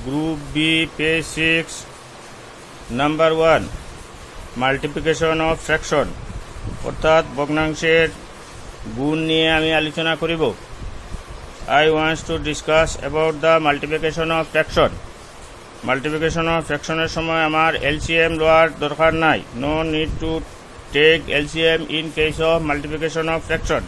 Group B, page 6, number 1, multiplication of fraction, অর্থাৎ ভগ্নাংশের গুণ নিয়ে আমি আলোচনা করিব। I want to discuss about the multiplication of fraction. Multiplication of fraction এর সময় আমার LCM লওয়ার দরকার নাই। No need to take LCM in case of multiplication of fraction.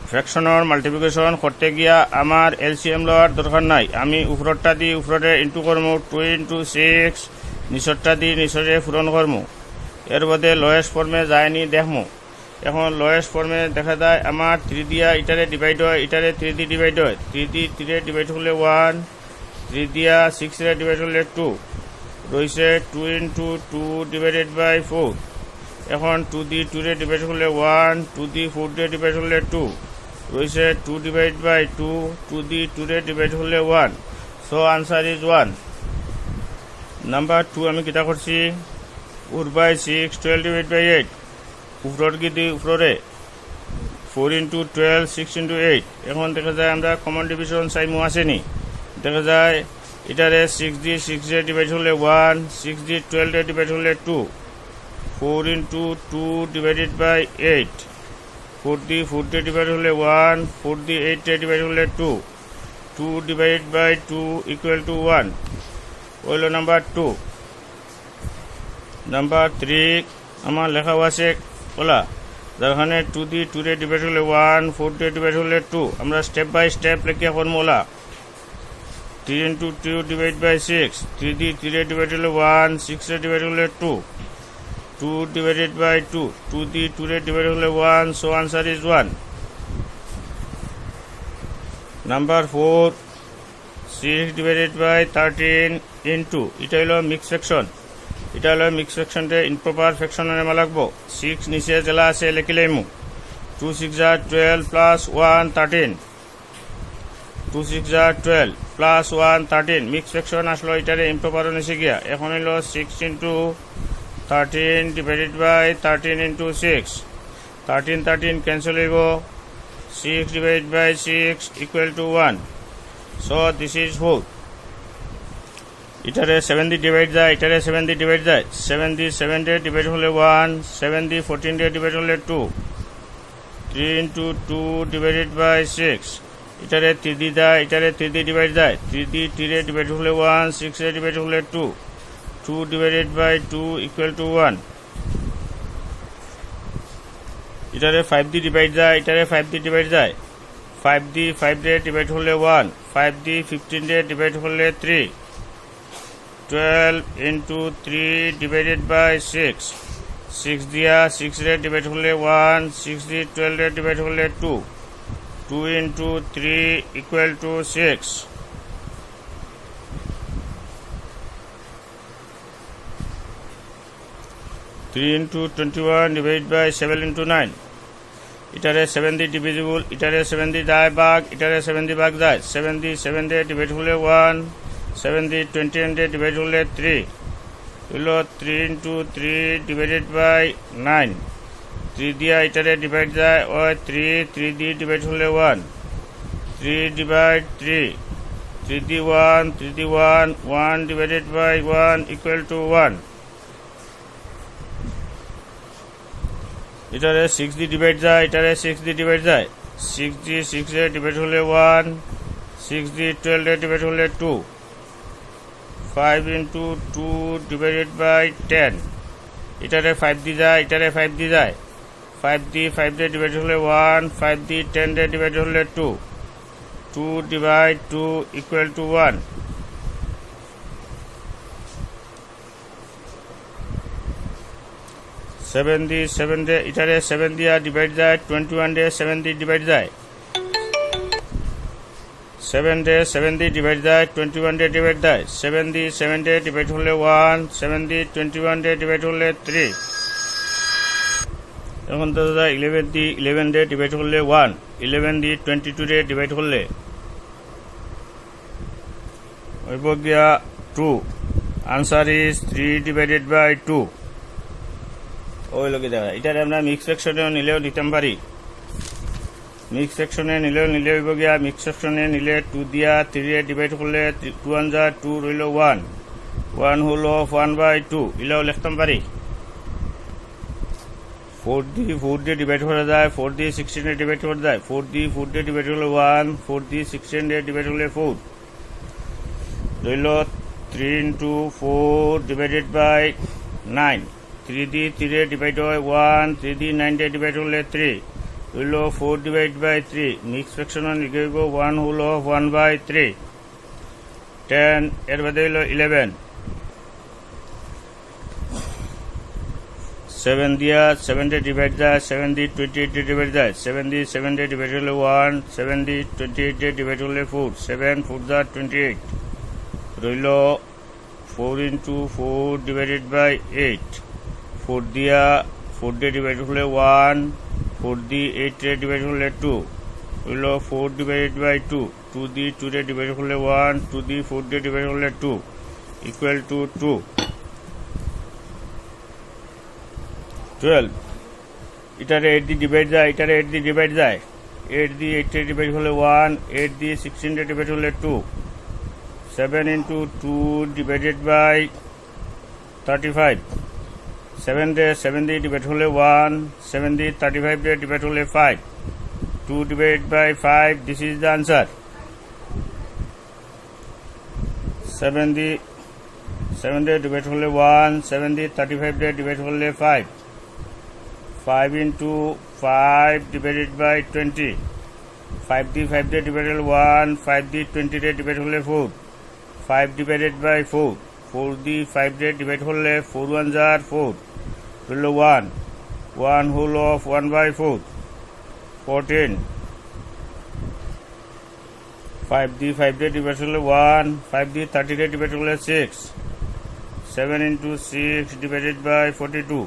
ফ্র্যাকশনের মাল্টিপ্লিকেশন করতে গিয়া আমার এলসিএম লওয়ার দরকার নাই। আমি উপরটা দিয়ে উপরে ইন্টু করমু, 2 into 6, নিচরটা দিয়ে নিচরে পূরণ করমু। এর বাদে লোয়েস্ট ফর্মে যায়নি দেখমু। এখন লোয়েস্ট ফর্মে দেখা যায় আমার 3 দিয়া ইটারে ডিভাইড হয়, ইটারে 3 দিয়ে ডিভাইড হয়, 3 দিয়ে 3 ডিভাইড হলে 1, 3 দিয়া 6 রে ডিভাইড হলে 2, রয়েছে 2 into 2 ডিভাইডেড বাই 4। এখন 2 দিয়ে 2 রে ডিভাইড হলে 1, 2 দিয়ে 4 রে ডিভাইড হলে 2, রয়েছে 2 ডিভাইড বাই 2, 2 দিয়ে 2 রে ডিভাইড হলে 1। So answer is 1। নাম্বার 2 আমি কিতা করছি, 4/6, 12 ডিভাইড বাই 8, উপরের গিয়ে উপরে 4 into 12, 6 into 8। এখন দেখা যায় আমরা কমন ডিভিশন চাইমু আসেনি, দেখা যায় এটারে 6 দিয়ে 6 রে ডিভাইড হলে 1, 6 দিয়ে 12 রে ডিভাইড হলে 2, 4 into 2 ডিভাইডেড বাই 8, 4 দিয়ে 4 রে ডিভাইড হলে 1, 4 দিয়ে 8 রে ডিভাইড হলে 2, 2 ডিভাইডেড বাই 2 ইকুয়াল টু 1 হইল নাম্বার 2। নাম্বার 3 আমার লেখা আছে ওলা, যেখানে 2 দিয়ে 2 রে ডিভাইড হলে 1, 4 দিয়ে ডিভাইড হলে 2, আমরা স্টেপ বাই স্টেপ লিখিয়া করবো ওলা। 3 into 2 ডিভাইড বাই 6, 3 দিয়ে 3 রে ডিভাইড হলে 1, 6 রে ডিভাইড হলে 2, 2 divided by 2, 2 দিয়ে 2 রে ডিভাইড হলে 1, so answer is 1. Number 4, 6 divided by 13 into, এটা হলো মিক্স ফ্র্যাকশন, এটা হলো মিক্স ফ্র্যাকশনটা ইম্প্রপার ফ্র্যাকশনের নাম লাগবো। 6 নিচে জেলা আছে লিখিলাইমু, 2 6 are 12 plus 1 13, 2 6 are 12 plus 1 13, mix fraction আসলো, এটারে ইম্প্রপার নিচে গিয়া। এখন হলো 6 into 13 divided by 13 into 6, 13 13 cancel হইব, 6 divided by 6 equal to 1, so this is 4। এটারে 7 দিয়ে ডিভাইড যায়, এটারে 7 দিয়ে ডিভাইড যায়, 7 দিয়ে 7 রে ডিভাইড হলে 1, 7 দিয়ে 14 রে ডিভাইড হলে 2, 3 into 2 divided by 6, এটারে 3 দিয়ে যায়, এটারে 3 দিয়ে ডিভাইড যায়, 3 দিয়ে 3 রে ডিভাইড হলে 1, 6 রে ডিভাইড হলে 2, 2 divided by 2 equal to 1। এটারে 5 দিয়ে ডিভাইড যায়, এটারে 5 দিয়ে ডিভাইড যায়, 5 দিয়ে 5 রে ডিভাইড হলে 1, 5 দিয়ে 15 রে ডিভাইড হলে 3, 12 into 3 divided by 6, 6 দিয়া 6 রে ডিভাইড হলে 1, 6 দিয়ে 12 রে ডিভাইড হলে 2, 2 into 3 equal to 6।3 into 21 divided by 7 into 9, এটারে 7 দিয়ে ডিভিজিবল, এটারে 7 দিয়ে যায় ভাগ, এটারে 7 দিয়ে ভাগ যায়, 7 দিয়ে 7 দিয়ে ডিভাইড হলে 1, 7 দিয়ে 21 দিয়ে ডিভাইড হলে 3, হলো 3 into 3 divided by 9, 3 দিয়া এটারে ডিভাইড যায় ওই 3, 3 দিয়ে ডিভাইড হলে 1, 3 divide 3, 3 দিয়ে 1, 3 দিয়ে 1, 1 divided by 1 equal to 1। এটারে 6 দিয়ে ডিভাইড যায়, এটারে 6 দিয়ে ডিভাইড যায়, 6 দিয়ে 6 রে ডিভাইড হলে 1, 6 দিয়ে 12 রে ডিভাইড হলে 2, 5 into 2 divided by 10, এটারে 5 দিয়ে যায়, এটারে 5 দিয়ে যায়, 5 দিয়ে 5 রে ডিভাইড হলে 1, 5 দিয়ে 10 রে ডিভাইড হলে 2, 2 divide 2 equal to 1। 7 দিয়ে 7 রে, এটারে 7 দিয়া ডিভাইড যায়, 21 রে 7 দিয়ে ডিভাইড যায়, 7 রে 7 দিয়ে ডিভাইড যায়, 21 রে ডিভাইড যায়, 7 দিয়ে 7 রে ডিভাইড হলে 1, 7 দিয়ে 21 রে ডিভাইড হলে 3। এখন তো 11 দিয়ে 11 রে ডিভাইড হলে 1, 11 দিয়ে 22 রে ডিভাইড হলে হইব গিয়া 2, আনসার ইজ 3 divided by 2। ওই লোকে দেখা, এটারে আমরা মিক্স ফ্র্যাকশনেও নিলেও নিতে পারি। মিক্স সেকশনে নিলে হইব গিয়া মিক্স সেকশনে নিলে 2 দিয়া 3 ডিভাইড করলে 2 1 যা 2 রইল 1 1 হলো 1/2 ইলাও লিখতাম পারি 4 দিয়ে ডিভাইড করা যায় 4 দিয়ে 16 ডিভাইড করা যায় 4 দিয়ে ডিভাইড করলে 1 4 দিয়ে 16 ডিভাইড করলে 4 রইল 3 into 4 divided by 9 3 দিয়ে 3 ডিভাইড হয় 1 3 দিয়ে 9 ডিভাইড করলে 3 রইল 4 ডিভাইড বাই 3 মিক্স ফ্র্যাকশনে লিখে হইব 1 হলো 1/3 10 এর বাদে হইল 11 7 দিয়া 7 ডিভাইড যায় 7 দিয়ে 28 ডিভাইড যায় 7 দিয়ে 7 ডিভাইড করলে 1 7 দিয়ে 28 ডিভাইড করলে 4 7 4 যা 28 রইল 4 into 4 divided by 8 4 দিয়া 4 দিয়ে ডিভাইড করলে 1 4 দিয়ে 8 ডিভাইড করলে 2 রইল 4 divided by 2 2 দিয়ে 2 ডিভাইড করলে 1 2 দিয়ে 4 দিয়ে ডিভাইড করলে 2 equal to 2 12 এটারে 8 দিয়ে ডিভাইড যায় এটারে 8 দিয়ে ডিভাইড যায় 8 দিয়ে 8 ডিভাইড করলে 1 8 দিয়ে 16 ডিভাইড করলে 2 7 into 2 divided by 35 7 দিয়ে ডিভাইড হলে 1 7 দিয়ে 35 দিয়ে ডিভাইড হলে 5 2 divided by 5 this is the answer 7 দিয়ে ডিভাইড হলে 1 7 দিয়ে 35 দিয়ে ডিভাইড হলে 5 5 into 5 divided by 20 5 দিয়ে ডিভাইড হলে 1 5 দিয়ে 20 দিয়ে ডিভাইড হলে 4 5 divided by 4 4 দিয়ে 5 দিয়ে ডিভাইড হলে 4 1 যার 4 রইল 1 1 whole of 1/4 14 5 দিয়ে ডিভাইড হলে 1 5 দিয়ে 30 দিয়ে ডিভাইড হলে 6 7 into 6 divided by 42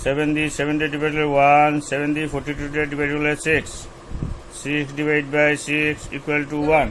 7 দিয়ে ডিভাইড হলে 1 7 দিয়ে 42 দিয়ে ডিভাইড হলে 6 6 divided by 6 equal to 1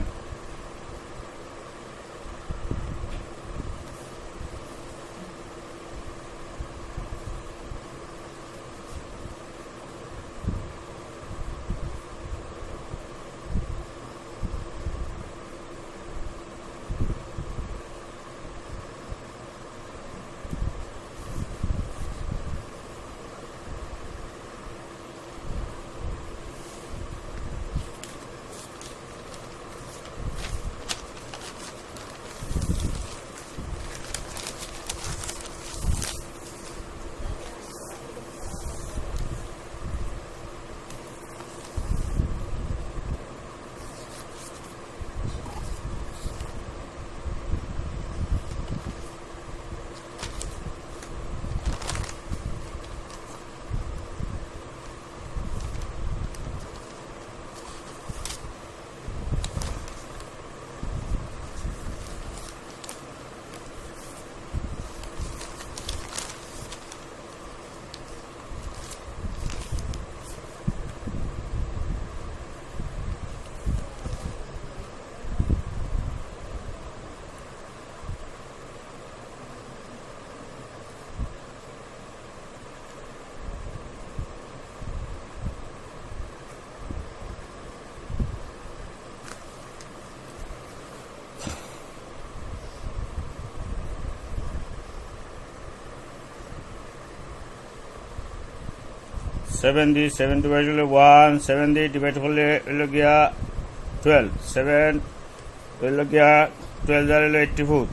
7 দিয়ে 7 ডিভাইড হলে 1 7 দিয়ে ডিভাইড হলে হইল গিয়া 12 7 হইল গিয়া 12 যার হইল 84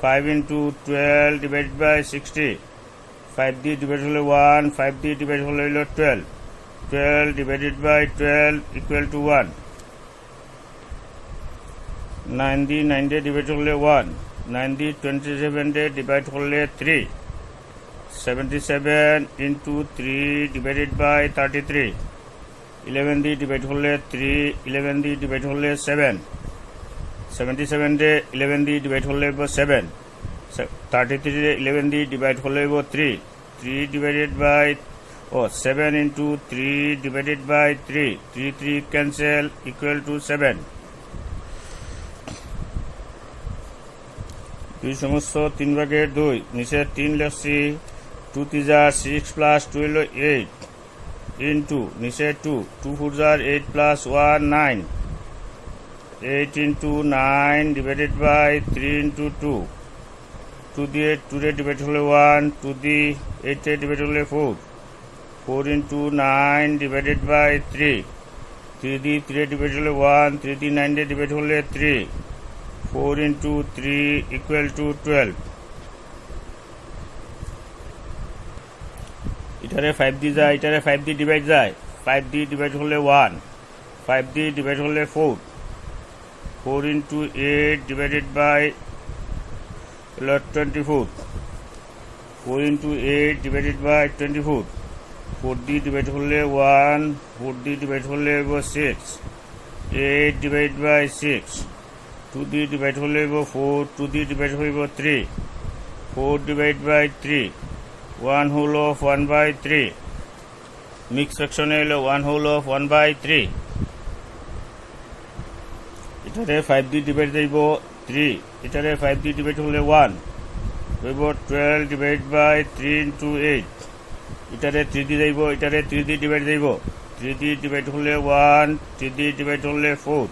5 into 12 divided by 60 5 দিয়ে ডিভাইড হলে 1 5 দিয়ে ডিভাইড হলে হইল 12 12 divided by 12 equal to 1 9 দিয়ে ডিভাইড হলে 1 9 দিয়ে 27 দিয়ে ডিভাইড হলে 3 77 into 3 divided by 33 11 দিয়ে ডিভাইড হলে 3 11 দিয়ে ডিভাইড হলে 7 77 দিয়ে 11 দিয়ে ডিভাইড হলে 7 33 দিয়ে 11 দিয়ে ডিভাইড হলে 3 3 divided by 7 into 3 divided by 3 3 cancel equal to 7 2 সমস্ত 3 ভাগের 2 নিচে 3 লিখছি 2 3 6 plus 2 হলো 8 into নিচে 2 2 4 jar 8 plus 1 9 8 into 9 divided by 3 into 2 2 দিয়ে 2 রে ডিভাইড হলে 1 2 দিয়ে 8 রে ডিভাইড হলে 4 4 into 9 divided by 3 3 দিয়ে 3 রে ডিভাইড হলে 1 3 দিয়ে 9 রে ডিভাইড হলে 3 4 into 3 equal to 12 এটারে 5 দিয়ে যায় এটারে 5 দিয়ে ডিভাইড যায় 5 দিয়ে ডিভাইড হলে 1 5 দিয়ে ডিভাইড হলে 4 4 into 8 divided by 24 4 into 8 divided by 24 4 দিয়ে ডিভাইড হলে 1 4 দিয়ে ডিভাইড হলে 6 8 divided by 6 2 দিয়ে ডিভাইড হলে 4 2 দিয়ে ডিভাইড হইব 3 4 divided by 3 1 whole of 1 by 3 mix ফ্র্যাকশনে হলো 1 whole of 1 by 3 এটারে 5 দিয়ে ডিভাইড যাইব 3 এটারে 5 দিয়ে ডিভাইড হলে 1 হইব 12 ডিভাইড বাই 3 into 8 এটারে 3 দিয়ে যাইব এটারে 3 দিয়ে ডিভাইড যাইব 3 দিয়ে ডিভাইড হলে 1 3 দিয়ে ডিভাইড হলে 4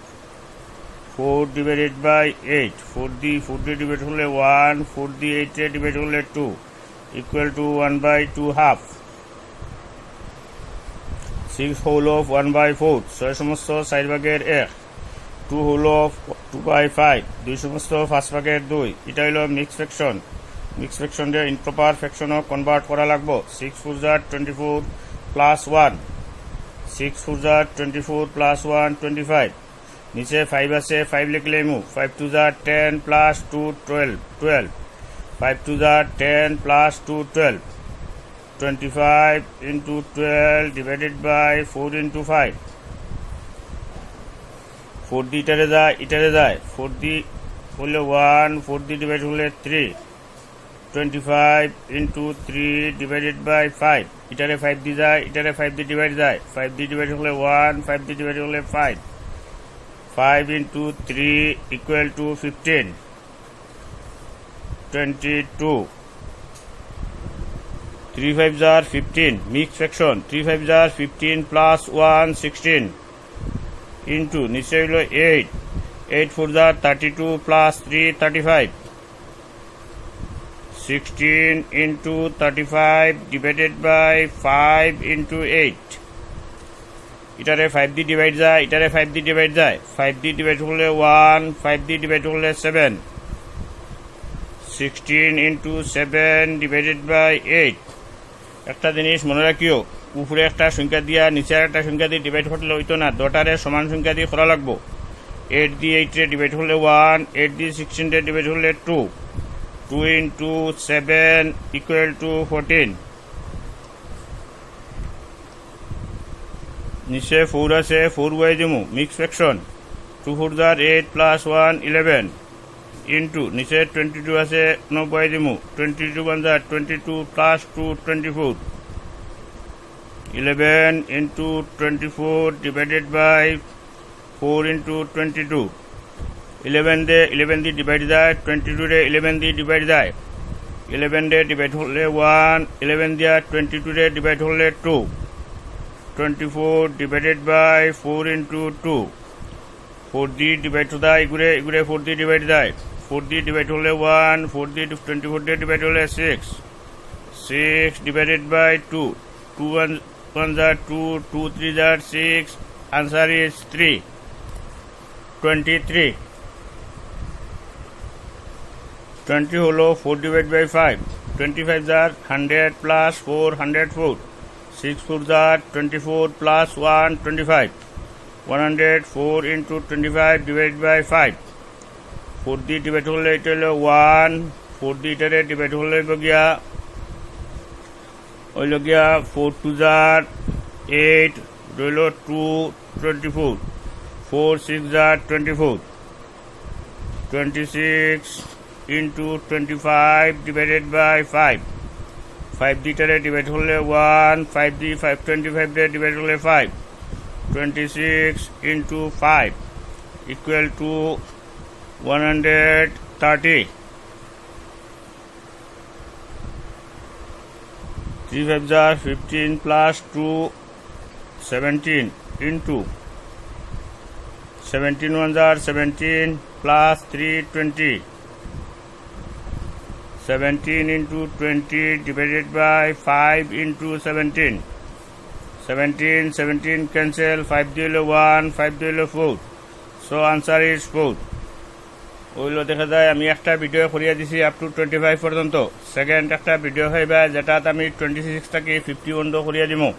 4 divided by 8 4 দিয়ে ডিভাইড হলে 1 4 দিয়ে 8 রে ডিভাইড হলে 2 equal to 1 by 2 half 6 whole of 1 by 4 6 সমস্ত 4 ভাগের 1 2 whole of 2 by 5 2 সমস্ত 5 ভাগের 2 এটা হলো মিক্স ফ্র্যাকশন দিয়ে ইম্প্রপার ফ্র্যাকশনও কনভার্ট করা লাগবো 6 4 jar 24 plus 1 6 4 jar 24 plus 1 25 নিচে 5 আছে 5 লিখলে 5 2 jar 10 plus 2 12 5 2 jar 10 plus 2 12 25 into 12 divided by 4 into 5 4 দিয়ে এটারে যায় 4 দিয়ে হলে 1 4 দিয়ে ডিভাইড হলে 3 25 into 3 divided by 5 এটারে 5 দিয়ে যায় এটারে 5 দিয়ে ডিভাইড যায় 5 দিয়ে ডিভাইড হলে 1 5 দিয়ে ডিভাইড হলে 5 5 into 3 equal to 15 22 3 5 jar 15 mixed fraction 3 5 jar 15 plus 1 16 into নিচে হলো 8 8 4 jar 32 plus 3 35 16 into 35 divided by 5 into 8 এটারে 5 দিয়ে ডিভাইড যায় এটারে 5 দিয়ে ডিভাইড যায় 5 দিয়ে ডিভাইড হলে 1 5 দিয়ে ডিভাইড হলে 7 16 into 7 divided by 8 একটা জিনিস মনে রাখিও উপরে একটা সংখ্যা দিয়া নিচে একটা সংখ্যা দিয়ে ডিভাইড করলে হইতো না দুটারে সমান সংখ্যা দিয়ে করা লাগবো 8 দিয়ে 8 রে ডিভাইড হলে 1 8 দিয়ে 16 রে ডিভাইড হলে 2 2 into 7 equal to 14 নিচে 4 আছে 4 ওয়াই দিমু mix fraction 2 4 jar 8 plus 1 11 into নিচে 22 আছে 9 ওয়াই দিমু 22 1 jar 22 plus 2 24 11 into 24 divided by 4 into 22 11 দিয়ে ডিভাইড যায় 22 রে 11 দিয়ে ডিভাইড যায় 11 রে ডিভাইড হলে 1 11 দিয়া 22 রে ডিভাইড হলে 2 24 divided by 4 into 2 4 দিয়ে ডিভাইড হলে এগুরে 4 দিয়ে ডিভাইড যায় 4 দিয়ে ডিভাইড হলে 1 4 দিয়ে 24 দিয়ে ডিভাইড হলে 6 6 divided by 2 2 1 jar 2 2 3 jar 6 answer is 3 23 20 হলো 4 divided by 5 25 jar 100 plus 4 104 6 4 jar 24 plus 1 25 104 into 25 divided by 5 4 দিয়ে ডিভাইড হলে এটা হলো 1 4 দিয়ে এটারে ডিভাইড হলে গিয়া 4 2 jar 8 রইল 2 24 4 6 jar 24 26 into 25 divided by 5 5 দিয়ে ডিভাইড হলে 1 5 দিয়ে 5 25 দিয়ে ডিভাইড হলে 5 26 into 5 equal to 130 3 5 jar 15 plus 2 17 into 17 ones are 17 plus 3 20. 17 into 20 divided by 5 into 17. 17 cancel, 5 দিলে 1, 5 দিলে 4. So answer is 4. ওইগুলো দেখা যায় আমি একটা ভিডিও করিয়া দিছি আপ টু 25 পর্যন্ত। সেকেন্ড একটা ভিডিও হইবা যেটাত আমি 26 থেকে 51 করিয়া দিমু।